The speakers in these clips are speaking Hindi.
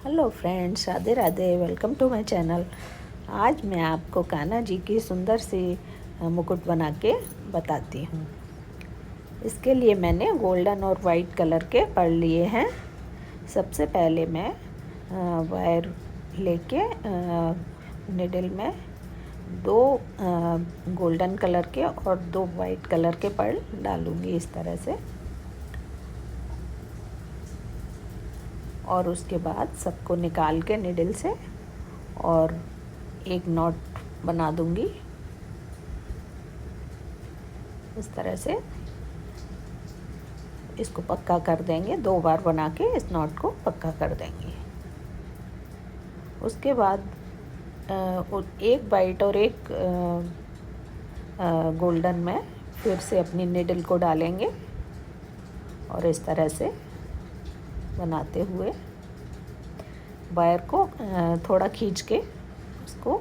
Hello friends, Radhe Radhe. Welcome to my channel. आज मैं आपको कान्हा जी की सुंदर सी मुकुट बना के बताती हूँ। इसके लिए मैंने गोल्डन और वाइट कलर के पढ़ लिए हैं। सबसे पहले मैं वायर लेके निडल में दो गोल्डन कलर के और दो वाइट कलर के पर्ल डालूँगी इस तरह से। और उसके बाद सबको निकाल के निडल से और एक नॉट बना दूंगी इस तरह से। इसको पक्का कर देंगे, 2 बार बना के इस नॉट को पक्का कर देंगे। उसके बाद एक वाइट और एक गोल्डन में फिर से अपनी निडल को डालेंगे और इस तरह से बनाते हुए वायर को थोड़ा खींच के उसको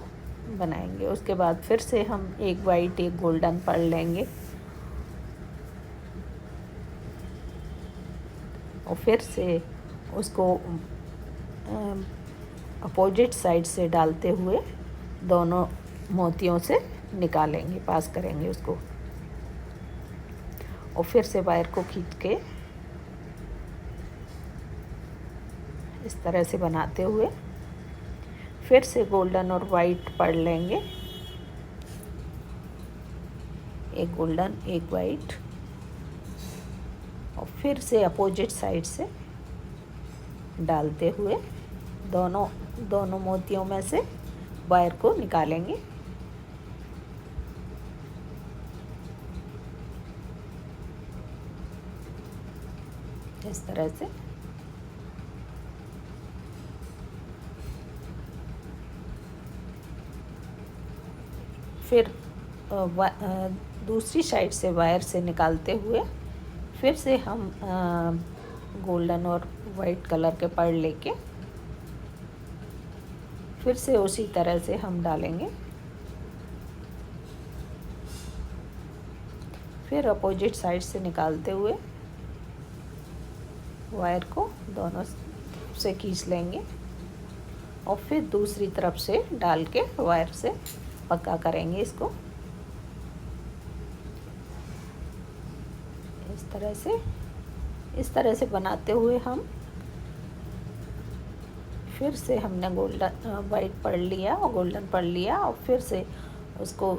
बनाएंगे। उसके बाद फिर से हम एक वाइट एक गोल्डन पढ़ लेंगे और फिर से उसको अपोजिट साइड से डालते हुए दोनों मोतियों से निकालेंगे, पास करेंगे उसको। और फिर से वायर को खींच के इस तरह से बनाते हुए फिर से गोल्डन और वाइट पढ़ लेंगे, एक गोल्डन एक वाइट। और फिर से अपोजिट साइड से डालते हुए दोनों मोतियों में से वायर को निकालेंगे। इस तरह से फिर दूसरी साइड से वायर से निकालते हुए फिर से हम गोल्डन और वाइट कलर के पर्ल लेके फिर से उसी तरह से हम डालेंगे। फिर अपोजिट साइड से निकालते हुए वायर को दोनों से खींच लेंगे और फिर दूसरी तरफ से डाल के वायर से पक्का करेंगे इसको इस तरह से बनाते हुए हम फिर से हमने गोल्डन वाइट पढ़ लिया और गोल्डन पढ़ लिया और फिर से उसको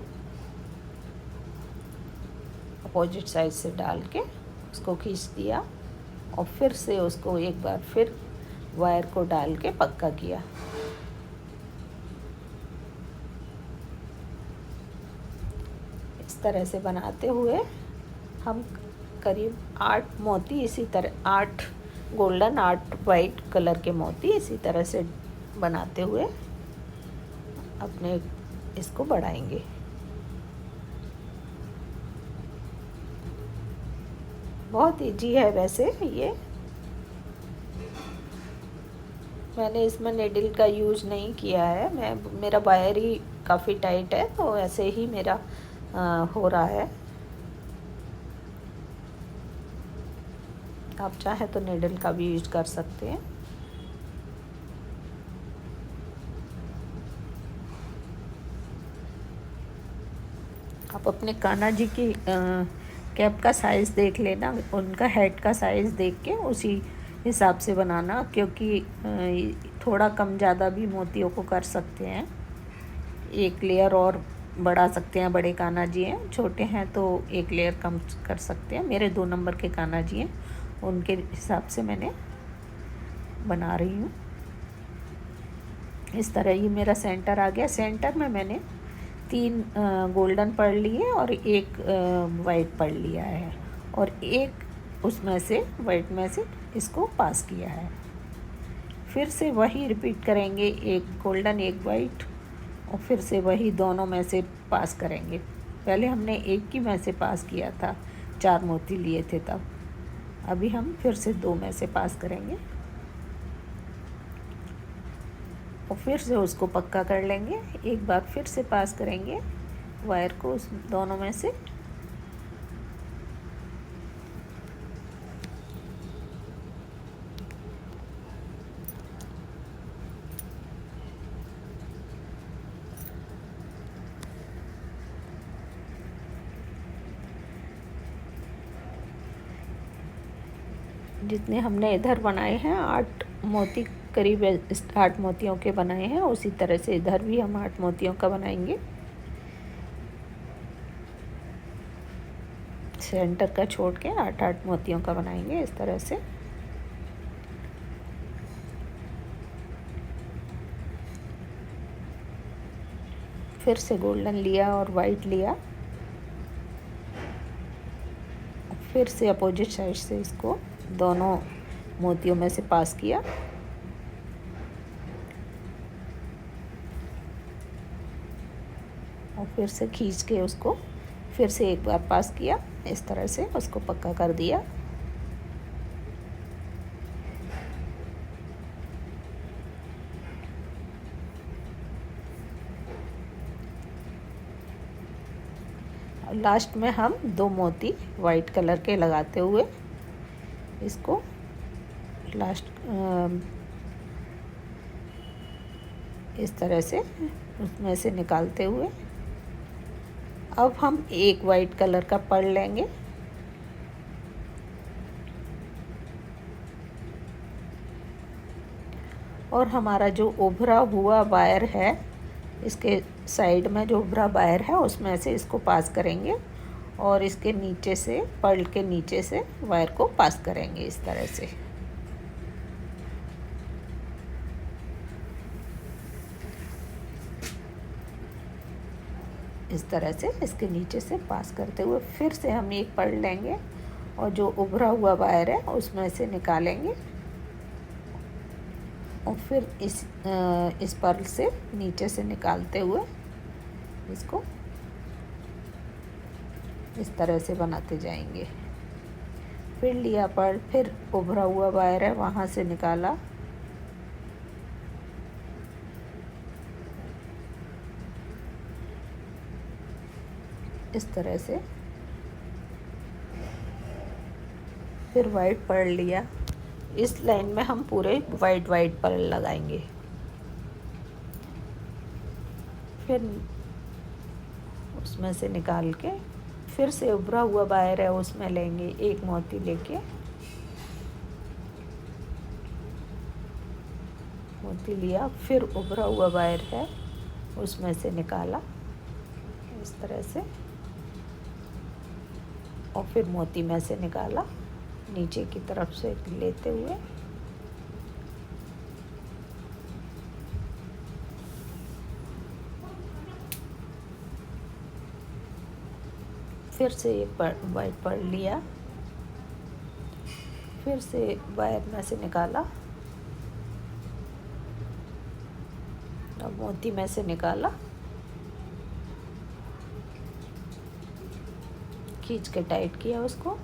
अपोजिट साइड से डाल के उसको खींच दिया और फिर से उसको एक बार फिर वायर को डाल के पक्का किया। इस तरह से बनाते हुए हम करीब 8 मोती इसी तरह 8 गोल्डन 8 वाइट कलर के मोती इसी तरह से बनाते हुए अपने इसको बढ़ाएंगे। बहुत इजी है वैसे ये। मैंने इसमें निडल का यूज़ नहीं किया है, मेरा वायर ही काफ़ी टाइट है तो ऐसे ही मेरा हो रहा है। आप चाहे तो निडल का भी यूज कर सकते हैं। आप अपने कान्हा जी की कैप का साइज़ देख लेना, उनका हेड का साइज़ देख के उसी हिसाब से बनाना, क्योंकि थोड़ा कम ज़्यादा भी मोतियों को कर सकते हैं। एक लेयर और बढ़ा सकते हैं, बड़े कान्हा जी हैं, छोटे हैं तो एक लेयर कम कर सकते हैं। मेरे 2 नंबर के कान्हा जी हैं, उनके हिसाब से मैंने बना रही हूँ। इस तरह ये मेरा सेंटर आ गया। सेंटर में मैंने 3 गोल्डन पढ़ लिए और एक वाइट पढ़ लिया है और एक उसमें से वाइट में से इसको पास किया है। फिर से वही रिपीट करेंगे, एक गोल्डन एक वाइट और फिर से वही दोनों में से पास करेंगे। पहले हमने एक की में से पास किया था, 4 मोती लिए थे तब। अभी हम फिर से 2 में से पास करेंगे और फिर से उसको पक्का कर लेंगे। एक बार फिर से पास करेंगे वायर को उस दोनों में से। जितने हमने इधर बनाए हैं 8 मोती, करीब 8 मोतियों के बनाए हैं, उसी तरह से इधर भी हम 8 मोतियों का बनाएंगे। सेंटर का छोड़ के 8 मोतियों का बनाएंगे इस तरह से। फिर से गोल्डन लिया और वाइट लिया, फिर से अपोजिट साइड से इसको दोनों मोतियों में से पास किया, और फिर से खींच के उसको फिर से एक बार पास किया, इस तरह से उसको पक्का कर दिया। लास्ट में हम 2 मोती वाइट कलर के लगाते हुए इसको लास्ट इस तरह से उसमें से निकालते हुए, अब हम एक वाइट कलर का पर्ल लेंगे, और हमारा जो उभरा हुआ वायर है, इसके साइड में जो उभरा वायर है उसमें से इसको पास करेंगे, और इसके नीचे से, पर्ल के नीचे से वायर को पास करेंगे इस तरह से। इस तरह से इसके नीचे से पास करते हुए फिर से हम एक पर्ल लेंगे, और जो उभरा हुआ वायर है उसमें से निकालेंगे, और फिर इस पर्ल से नीचे से निकालते हुए इसको इस तरह से बनाते जाएंगे। फिर लिया पर्ल, फिर उभरा हुआ वायर है वहाँ से निकाला, इस तरह से, फिर वाइट पर्ल लिया। इस लाइन में हम पूरे वाइट पर्ल लगाएंगे। फिर उसमें से निकाल के फिर से उभरा हुआ वायर है उसमें लेंगे, एक मोती लेके मोती लिया, फिर उभरा हुआ वायर है उसमें से निकाला इस तरह से, और फिर मोती में से निकाला नीचे की तरफ से लेते हुए, फिर से एक वाइट पर्ल लिया, फिर से वायर में से निकाला, अब मोती में से निकाला, खींच के टाइट किया उसको,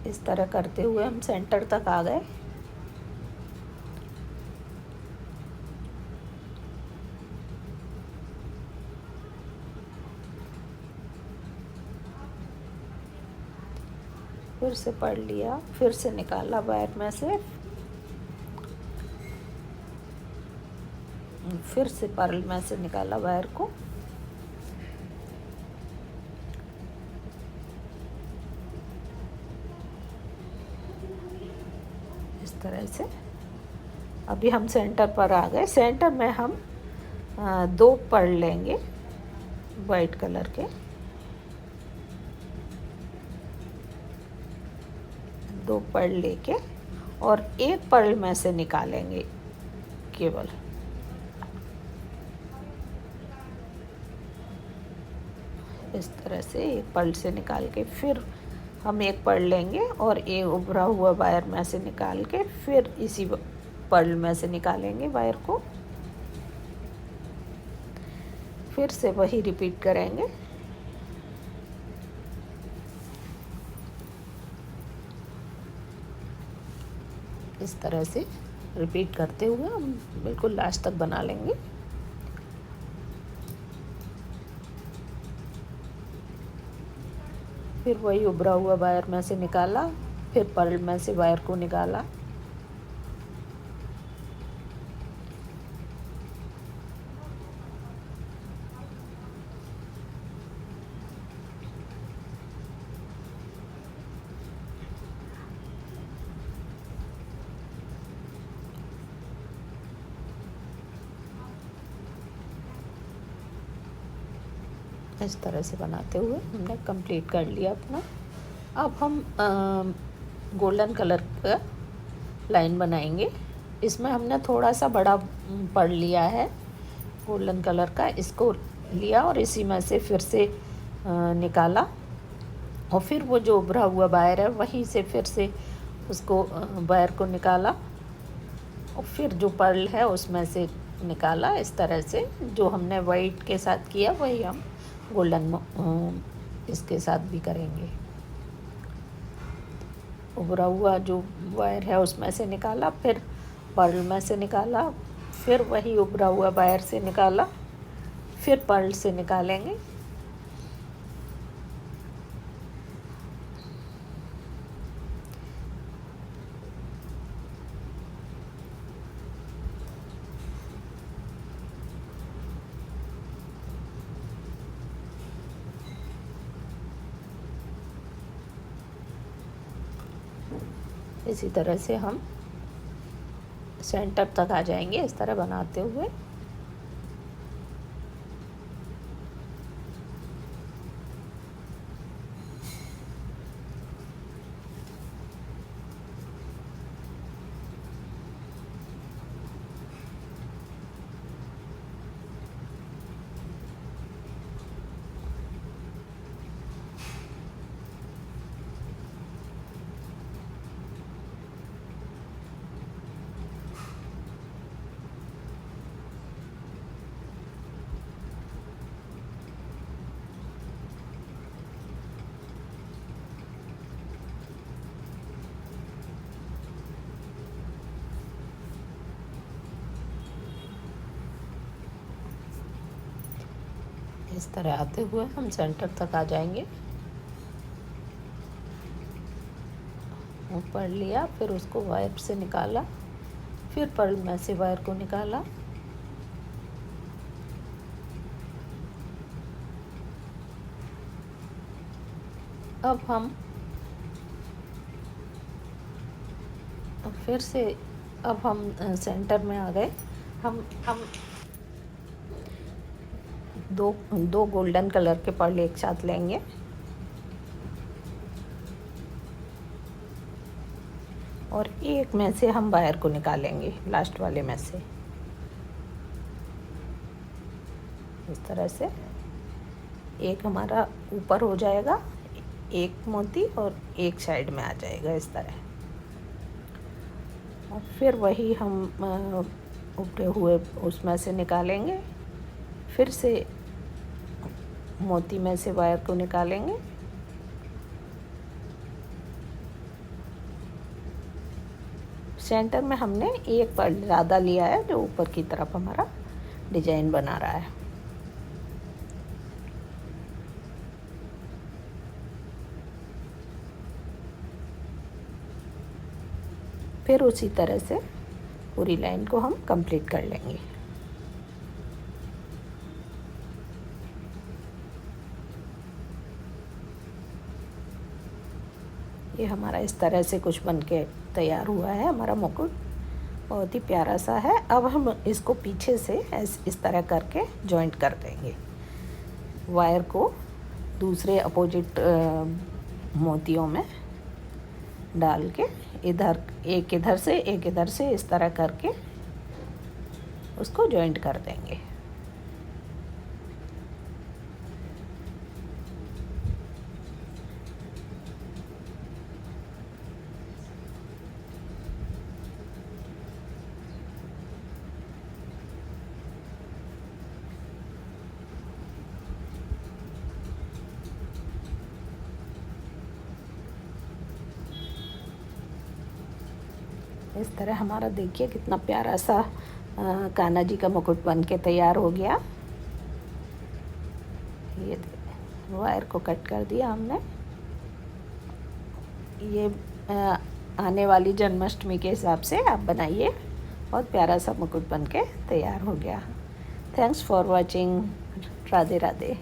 इस तरह करते हुए हम सेंटर तक आ गए। फिर से पढ़ लिया, फिर से निकाला वायर में से, फिर से पर्ल में से निकाला वायर को, इस तरह से। अभी हम सेंटर पर आ गए। सेंटर में हम 2 पर्ल लेंगे वाइट कलर के, 2 पर्ल लेके और एक पर्ल में से निकालेंगे केवल, इस तरह से एक पर्ल से निकाल के फिर हम एक पर्ल लेंगे और एक उभरा हुआ वायर में से निकाल के फिर इसी पर्ल में से निकालेंगे वायर को, फिर से वही रिपीट करेंगे। इस तरह से रिपीट करते हुए हम बिल्कुल लास्ट तक बना लेंगे। फिर वही उभरा हुआ वायर में से निकाला, फिर पर्ल में से वायर को निकाला, इस तरह से बनाते हुए हमने कंप्लीट कर लिया अपना। अब हम गोल्डन कलर का लाइन बनाएंगे। इसमें हमने थोड़ा सा बड़ा पढ़ लिया है गोल्डन कलर का, इसको लिया और इसी में से फिर से निकाला, और फिर वो जो उभरा हुआ वायर है वहीं से फिर से उसको वायर को निकाला, और फिर जो पर्ल है उसमें से निकाला। इस तरह से जो हमने वाइट के साथ किया वही हम गोल्डन इसके साथ भी करेंगे। उभरा हुआ जो वायर है उसमें से निकाला, फिर पर्ल में से निकाला, फिर वही उभरा हुआ वायर से निकाला, फिर पर्ल से निकालेंगे। इसी तरह से हम सेंटर तक आ जाएंगे इस तरह बनाते हुए। इस तरह आते हुए हम सेंटर तक आ जाएंगे। ऊपर लिया, फिर उसको वायर से निकाला, फिर पर्ल में से वायर को निकाला, अब हम फिर से सेंटर में आ गए। हम दो गोल्डन कलर के पर्ल एक साथ लेंगे और एक में से हम वायर को निकालेंगे, लास्ट वाले में से। इस तरह से एक हमारा ऊपर हो जाएगा, एक मोती और एक साइड में आ जाएगा इस तरह। और फिर वही हम उभरे हुए उसमें से निकालेंगे, फिर से मोती में से वायर को निकालेंगे, सेंटर में हमने एक पर्ल ज़्यादा लिया है जो ऊपर की तरफ हमारा डिजाइन बना रहा है। फिर उसी तरह से पूरी लाइन को हम कंप्लीट कर लेंगे। ये हमारा इस तरह से कुछ बनके तैयार हुआ है। हमारा मुकुट बहुत ही प्यारा सा है। अब हम इसको पीछे से इस तरह करके जॉइंट कर देंगे। वायर को दूसरे अपोजिट मोतियों में डाल के एक इधर से इस तरह करके उसको जॉइंट कर देंगे। इस तरह हमारा देखिए कितना प्यारा सा कान्हा जी का मुकुट बन के तैयार हो गया। ये वायर को कट कर दिया हमने। ये आने वाली जन्माष्टमी के हिसाब से आप बनाइए। बहुत प्यारा सा मुकुट बन के तैयार हो गया। Thanks for watching. Radhe Radhe.